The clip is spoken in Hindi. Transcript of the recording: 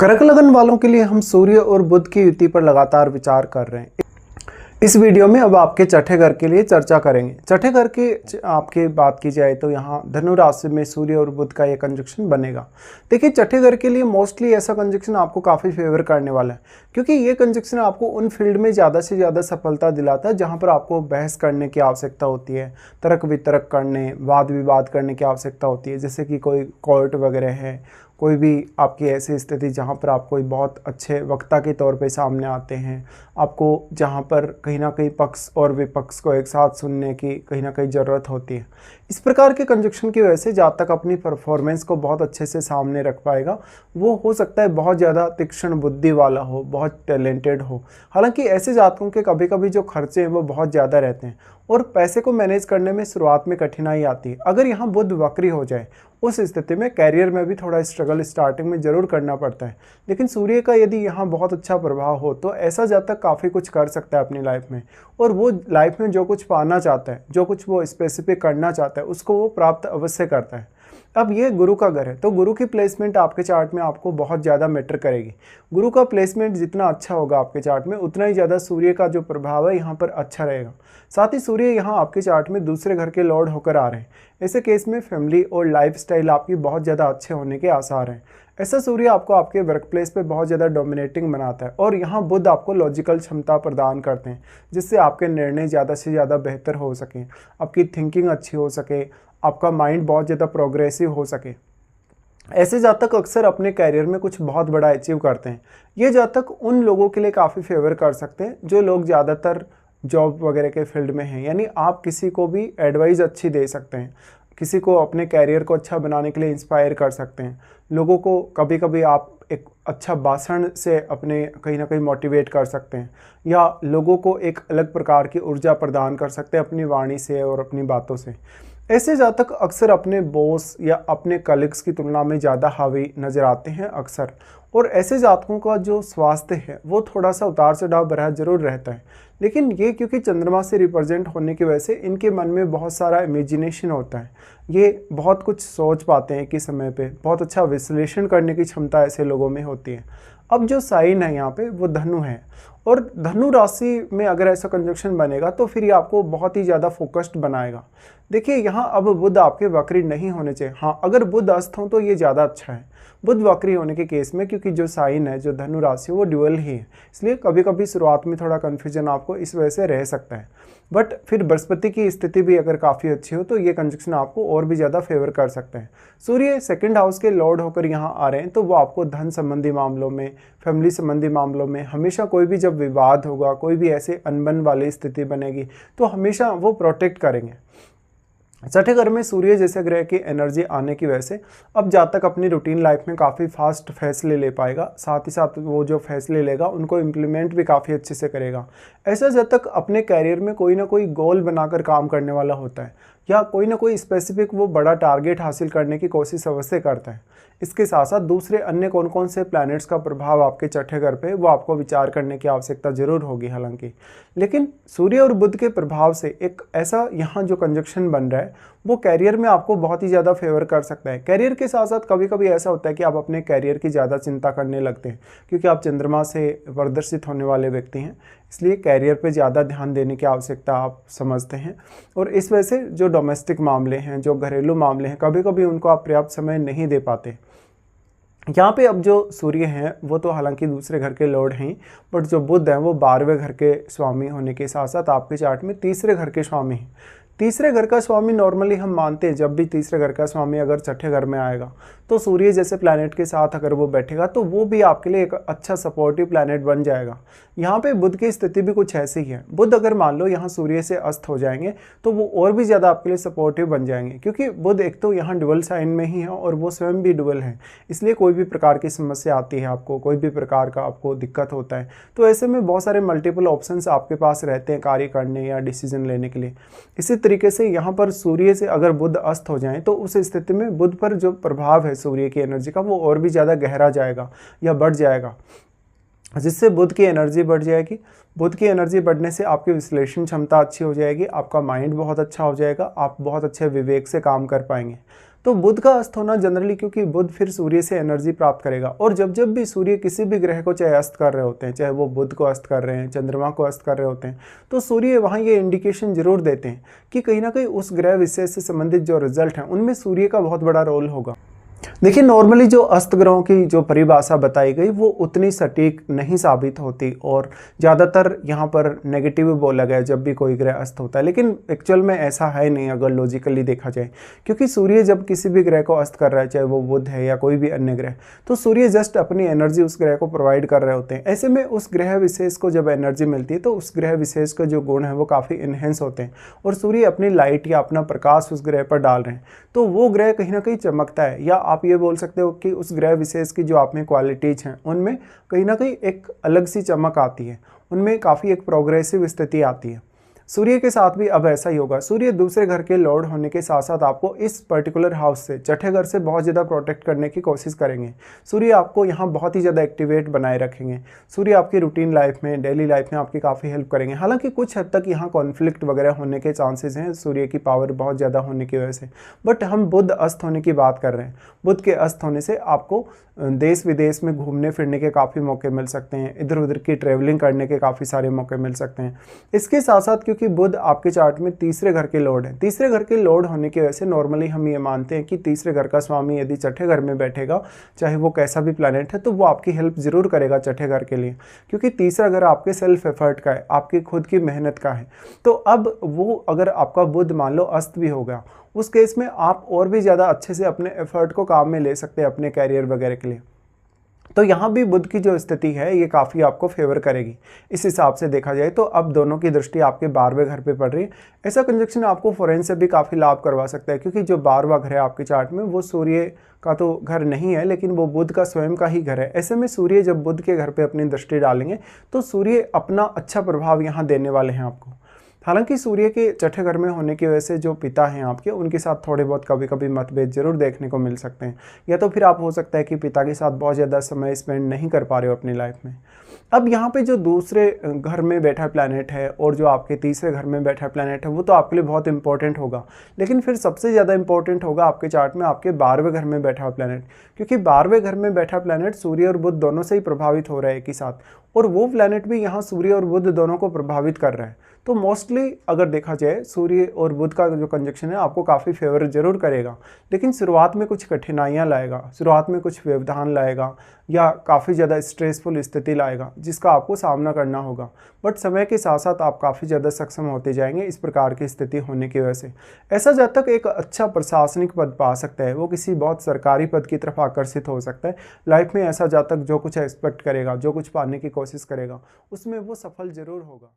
कर्क लगन वालों के लिए हम सूर्य और बुध की युति पर लगातार विचार कर रहे हैं। इस वीडियो में अब आपके छठे घर के लिए चर्चा करेंगे। छठे घर की आपकी बात की जाए तो यहाँ धनु राशि में सूर्य और बुध का ये कंजक्शन बनेगा। देखिए, छठे घर के लिए मोस्टली ऐसा कंजक्शन आपको काफ़ी फेवर करने वाला है, क्योंकि ये कंजक्शन आपको उन फील्ड में ज़्यादा से ज़्यादा सफलता दिलाता है जहाँ पर आपको बहस करने की आवश्यकता होती है, तर्क वितर्क करने, वाद विवाद करने की आवश्यकता होती है। जैसे कि कोई कोर्ट वगैरह है, कोई भी आपकी ऐसी स्थिति जहाँ पर आप कोई बहुत अच्छे वक्ता के तौर पे सामने आते हैं, आपको जहाँ पर कहीं ना कहीं पक्ष और विपक्ष को एक साथ सुनने की कहीं ना कहीं ज़रूरत होती है। इस प्रकार के कंजक्शन की वजह से जहाँ तक अपनी परफॉर्मेंस को बहुत अच्छे से सामने रख पाएगा, वो हो सकता है बहुत ज़्यादा तीक्ष्ण बुद्धि वाला हो, बहुत टैलेंटेड हो। हालांकि ऐसे जातकों के कभी कभी जो खर्चे हैं वो बहुत ज़्यादा रहते हैं और पैसे को मैनेज करने में शुरुआत में कठिनाई आती है। अगर यहाँ बुध वक्री हो जाए, उस स्थिति में कैरियर में भी थोड़ा स्ट्रगल स्टार्टिंग में ज़रूर करना पड़ता है। लेकिन सूर्य का यदि यहाँ बहुत अच्छा प्रभाव हो तो ऐसा जातक काफ़ी कुछ कर सकता है अपनी लाइफ में, और वो लाइफ में जो कुछ पाना चाहता है, जो कुछ वो स्पेसिफिक करना चाहता है, उसको वो प्राप्त अवश्य करता है। अब ये गुरु का घर है, तो गुरु की प्लेसमेंट आपके चार्ट में आपको बहुत ज़्यादा मैटर करेगी। गुरु का प्लेसमेंट जितना अच्छा होगा आपके चार्ट में, उतना ही ज़्यादा सूर्य का जो प्रभाव है यहाँ पर अच्छा रहेगा। साथ ही सूर्य यहाँ आपके चार्ट में दूसरे घर के लॉर्ड होकर आ रहे हैं। ऐसे केस में फैमिली और लाइफस्टाइल आपकी बहुत ज़्यादा अच्छे होने के आसार हैं। ऐसा सूर्य आपको आपके वर्क प्लेस पे बहुत ज़्यादा डोमिनेटिंग बनाता है, और यहाँ बुध आपको लॉजिकल क्षमता प्रदान करते हैं, जिससे आपके निर्णय ज़्यादा से ज़्यादा बेहतर हो सकें, आपकी थिंकिंग अच्छी हो सके, आपका माइंड बहुत ज़्यादा प्रोग्रेसिव हो सके। ऐसे जातक अक्सर अपने कैरियर में कुछ बहुत बड़ा अचीव करते हैं। ये जातक उन लोगों के लिए काफ़ी फेवर कर सकते हैं जो लोग ज़्यादातर जॉब वगैरह के फील्ड में हैं। यानी आप किसी को भी एडवाइस अच्छी दे सकते हैं, किसी को अपने कैरियर को अच्छा बनाने के लिए इंस्पायर कर सकते हैं। लोगों को कभी कभी आप एक अच्छा भाषण से अपने कहीं ना कहीं मोटिवेट कर सकते हैं, या लोगों को एक अलग प्रकार की ऊर्जा प्रदान कर सकते हैं अपनी वाणी से और अपनी बातों से। ऐसे जातक अक्सर अपने बॉस या अपने कलीग्स की तुलना में ज़्यादा हावी नज़र आते हैं अक्सर, और ऐसे जातकों का जो स्वास्थ्य है वो थोड़ा सा उतार चढ़ाव भरा जरूर रहता है। लेकिन ये क्योंकि चंद्रमा से रिप्रेजेंट होने की वजह से इनके मन में बहुत सारा इमेजिनेशन होता है, ये बहुत कुछ सोच पाते हैं कि समय पे, बहुत अच्छा विश्लेषण करने की क्षमता ऐसे लोगों में होती है। अब जो साइन है यहाँ पे वो धनु है, और धनु राशि में अगर ऐसा कंजक्शन बनेगा तो फिर ये आपको बहुत ही ज़्यादा फोकस्ड बनाएगा। देखिए, यहाँ अब बुध आपके वक्री नहीं होने चाहिए। हाँ, अगर बुध अस्त हो तो ये ज़्यादा अच्छा है बुध वक्री होने के केस में, क्योंकि जो साइन है, जो धनु राशि वो ड्यूअल ही है। इसलिए कभी कभी शुरुआत में थोड़ा कन्फ्यूजन आपको इस वजह से रह सकता है। बट फिर बृहस्पति की स्थिति भी अगर काफ़ी अच्छी हो तो ये कंजक्शन आपको और भी ज़्यादा फेवर कर सकते हैं। सूर्य सेकंड हाउस के लॉर्ड होकर यहाँ आ रहे हैं, तो वो आपको धन संबंधी मामलों में, फैमिली संबंधी मामलों में हमेशा कोई भी जब विवाद होगा, कोई भी ऐसे अनबन वाली स्थिति बनेगी, तो हमेशा वो प्रोटेक्ट करेंगे। छठे घर में सूर्य जैसे ग्रह की एनर्जी आने की वजह से अब जातक अपनी रूटीन लाइफ में काफ़ी फास्ट फैसले ले पाएगा। साथ ही साथ वो जो फैसले लेगा उनको इम्प्लीमेंट भी काफ़ी अच्छे से करेगा। ऐसा जातक अपने कैरियर में कोई ना कोई गोल बनाकर काम करने वाला होता है, या कोई ना कोई स्पेसिफिक वो बड़ा टारगेट हासिल करने की कोशिश अवश्य करता है। इसके साथ साथ दूसरे अन्य कौन कौन से प्लैनेट्स का प्रभाव आपके छठे घर पे, वो आपको विचार करने की आवश्यकता जरूर होगी हालांकि। लेकिन सूर्य और बुध के प्रभाव से एक ऐसा यहाँ जो कंजक्शन बन रहा है वो कैरियर में आपको बहुत ही ज़्यादा फेवर कर सकता है। कैरियर के साथ साथ कभी कभी ऐसा होता है कि आप अपने कैरियर की ज़्यादा चिंता करने लगते हैं, क्योंकि आप चंद्रमा से प्रदर्शित होने वाले व्यक्ति हैं, इसलिए कैरियर पे ज़्यादा ध्यान देने की आवश्यकता आप समझते हैं। और इस वजह से जो डोमेस्टिक मामले हैं, जो घरेलू मामले हैं, कभी कभी उनको आप पर्याप्त समय नहीं दे पाते। यहाँ पे अब जो सूर्य हैं वो तो हालांकि दूसरे घर के लॉर्ड हैं, बट जो बुध हैं वो 12वें घर के स्वामी होने के साथ साथ आपके चार्ट में तीसरे घर के स्वामी हैं। तीसरे घर का स्वामी नॉर्मली हम मानते हैं, जब भी तीसरे घर का स्वामी अगर छठे घर में आएगा तो सूर्य जैसे प्लैनेट के साथ अगर वो बैठेगा तो वो भी आपके लिए एक अच्छा सपोर्टिव प्लैनेट बन जाएगा। यहाँ पे बुध की स्थिति भी कुछ ऐसी ही है। बुध अगर मान लो यहाँ सूर्य से अस्त हो जाएंगे तो वो और भी ज़्यादा आपके लिए सपोर्टिव बन जाएंगे, क्योंकि बुध एक तो यहाँ डुअल साइन में ही है और वो स्वयं भी डुअल है। इसलिए कोई भी प्रकार की समस्या आती है, आपको कोई भी प्रकार का आपको दिक्कत होता है, तो ऐसे में बहुत सारे मल्टीपल ऑप्शंस आपके पास रहते हैं कार्य करने या डिसीजन लेने के लिए। इसी तरीके से यहाँ पर सूर्य से अगर बुध अस्त हो जाए तो उस स्थिति में बुध पर जो प्रभाव है सूर्य की एनर्जी का वो और भी ज़्यादा गहरा जाएगा या बढ़ जाएगा, जिससे बुध की एनर्जी बढ़ जाएगी। बुध की एनर्जी बढ़ने से आपकी विश्लेषण क्षमता अच्छी हो जाएगी, आपका माइंड बहुत अच्छा हो जाएगा, आप बहुत अच्छे विवेक से काम कर पाएंगे। तो बुध का अस्त होना जनरली, क्योंकि बुध फिर सूर्य से एनर्जी प्राप्त करेगा, और जब जब भी सूर्य किसी भी ग्रह को चाहे अस्त कर रहे होते हैं, चाहे वो बुध को अस्त कर रहे हैं, चंद्रमा को अस्त कर रहे होते हैं, तो सूर्य वहाँ ये इंडिकेशन जरूर देते हैं कि कहीं ना कहीं उस ग्रह विशेष से संबंधित जो रिजल्ट हैं उनमें सूर्य का बहुत बड़ा रोल होगा। देखिए, नॉर्मली जो अस्त ग्रहों की जो परिभाषा बताई गई वो उतनी सटीक नहीं साबित होती, और ज़्यादातर यहाँ पर नेगेटिव बोला गया जब भी कोई ग्रह अस्त होता है, लेकिन एक्चुअल में ऐसा है नहीं अगर लॉजिकली देखा जाए, क्योंकि सूर्य जब किसी भी ग्रह को अस्त कर रहा है, चाहे वो बुध है या कोई भी अन्य ग्रह, तो सूर्य जस्ट अपनी एनर्जी उस ग्रह को प्रोवाइड कर रहे होते हैं। ऐसे में उस ग्रह विशेष को जब एनर्जी मिलती है तो उस ग्रह विशेष के जो गुण हैं वो काफ़ी इन्हेंस होते हैं, और सूर्य अपनी लाइट या अपना प्रकाश उस ग्रह पर डाल रहे हैं, तो वो ग्रह कहीं ना कहीं चमकता है, या आप ये बोल सकते हो कि उस ग्रह विशेष की जो आप में क्वालिटीज हैं उनमें कहीं ना कहीं एक अलग सी चमक आती है, उनमें काफ़ी एक प्रोग्रेसिव स्थिति आती है। सूर्य के साथ भी अब ऐसा ही होगा। सूर्य दूसरे घर के लॉर्ड होने के साथ साथ आपको इस पर्टिकुलर हाउस से, छठे घर से बहुत ज़्यादा प्रोटेक्ट करने की कोशिश करेंगे। सूर्य आपको यहाँ बहुत ही ज़्यादा एक्टिवेट बनाए रखेंगे। सूर्य आपकी रूटीन लाइफ में, डेली लाइफ में आपकी काफ़ी हेल्प करेंगे। हालांकि कुछ हद तक यहाँ कॉन्फ्लिक्ट वगैरह होने के चांसेस हैं सूर्य की पावर बहुत ज़्यादा होने की वजह से, बट हम बुध अस्त होने की बात कर रहे हैं। बुध के अस्त होने से आपको देश विदेश में घूमने फिरने के काफ़ी मौके मिल सकते हैं, इधर उधर की ट्रैवलिंग करने के काफ़ी सारे मौके मिल सकते हैं। इसके साथ साथ क्योंकि बुध आपके चार्ट में तीसरे घर के लॉर्ड है, तीसरे घर के लॉर्ड होने की वजह से नॉर्मली हम ये मानते हैं कि तीसरे घर का स्वामी यदि छठे घर में बैठेगा, चाहे वो कैसा भी प्लैनेट है, तो वो आपकी हेल्प जरूर करेगा छठे घर के लिए, क्योंकि तीसरा घर आपके सेल्फ एफर्ट का है, आपकी खुद की मेहनत का है। तो अब वो अगर आपका बुध मान लो अस्त भी होगा, उस केस में आप और भी ज़्यादा अच्छे से अपने एफर्ट को काम में ले सकते हैं अपने कैरियर वगैरह के लिए। तो यहाँ भी बुध की जो स्थिति है ये काफ़ी आपको फेवर करेगी। इस हिसाब से देखा जाए तो अब दोनों की दृष्टि आपके 12वें घर पे पड़ रही है। ऐसा कंजक्शन आपको फॉरेन से भी काफ़ी लाभ करवा सकता है, क्योंकि जो 12वां घर है आपके चार्ट में वो सूर्य का तो घर नहीं है, लेकिन वो बुध का स्वयं का ही घर है। ऐसे में सूर्य जब बुध के घर पे अपनी दृष्टि डालेंगे तो सूर्य अपना अच्छा प्रभाव यहाँ देने वाले हैं आपको। हालांकि सूर्य के छठे घर में होने की वजह से जो पिता हैं आपके, उनके साथ थोड़े बहुत कभी कभी मतभेद जरूर देखने को मिल सकते हैं, या तो फिर आप हो सकता है कि पिता के साथ बहुत ज़्यादा समय स्पेंड नहीं कर पा रहे हो अपनी लाइफ में। अब यहाँ पे जो दूसरे घर में बैठा प्लैनेट है और जो आपके तीसरे घर में बैठा प्लैनेट है वो तो आपके लिए बहुत इंपॉर्टेंट होगा, लेकिन फिर सबसे ज़्यादा इंपॉर्टेंट होगा आपके चार्ट में आपके 12वें घर में बैठा प्लैनेट, क्योंकि 12वें घर में बैठा प्लैनेट सूर्य और बुध दोनों से ही प्रभावित हो रहा है एक ही साथ, और वो प्लैनेट भी यहाँ सूर्य और बुध दोनों को प्रभावित कर रहा है। तो मोस्टली अगर देखा जाए सूर्य और बुध का जो कंजक्शन है आपको काफ़ी फेवर जरूर करेगा, लेकिन शुरुआत में कुछ कठिनाइयाँ लाएगा, शुरुआत में कुछ व्यवधान लाएगा, या काफ़ी ज़्यादा स्ट्रेसफुल स्थिति लाएगा जिसका आपको सामना करना होगा। बट समय के साथ साथ आप काफ़ी ज़्यादा सक्षम होते जाएंगे इस प्रकार की स्थिति होने की वजह से। ऐसा जातक एक अच्छा प्रशासनिक पद पा सकता है, वो किसी बहुत सरकारी पद की तरफ आकर्षित हो सकता है। लाइफ में ऐसा जातक जो कुछ एक्सपेक्ट करेगा, जो कुछ पाने की कोशिश करेगा, उसमें वो सफल जरूर होगा।